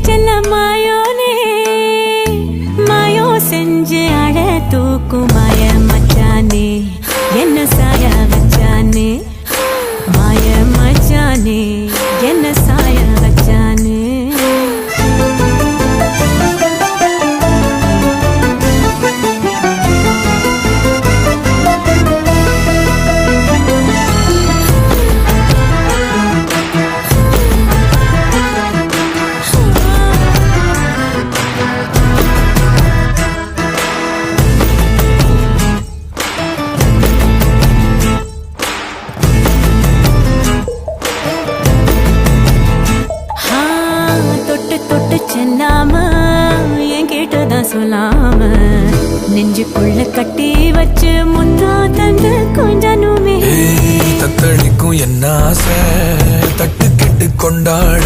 செல்ல மாயோனே மாயோ செஞ்சு அழ தூக்கும் மாய மச்சானே என்ன சாய வச்சானே மாய மச்சானே என்ன சாய வச்சானே தொட்டு செல்லாம என் கேட்டதான் சொல்லாம நெஞ்சுக்குள்ள கட்டி வச்சு முத்தா தந்து கொஞ்சனுமே தத்தளிக்கும் என்ன ஆசை தட்டு கெட்டு கொண்டாட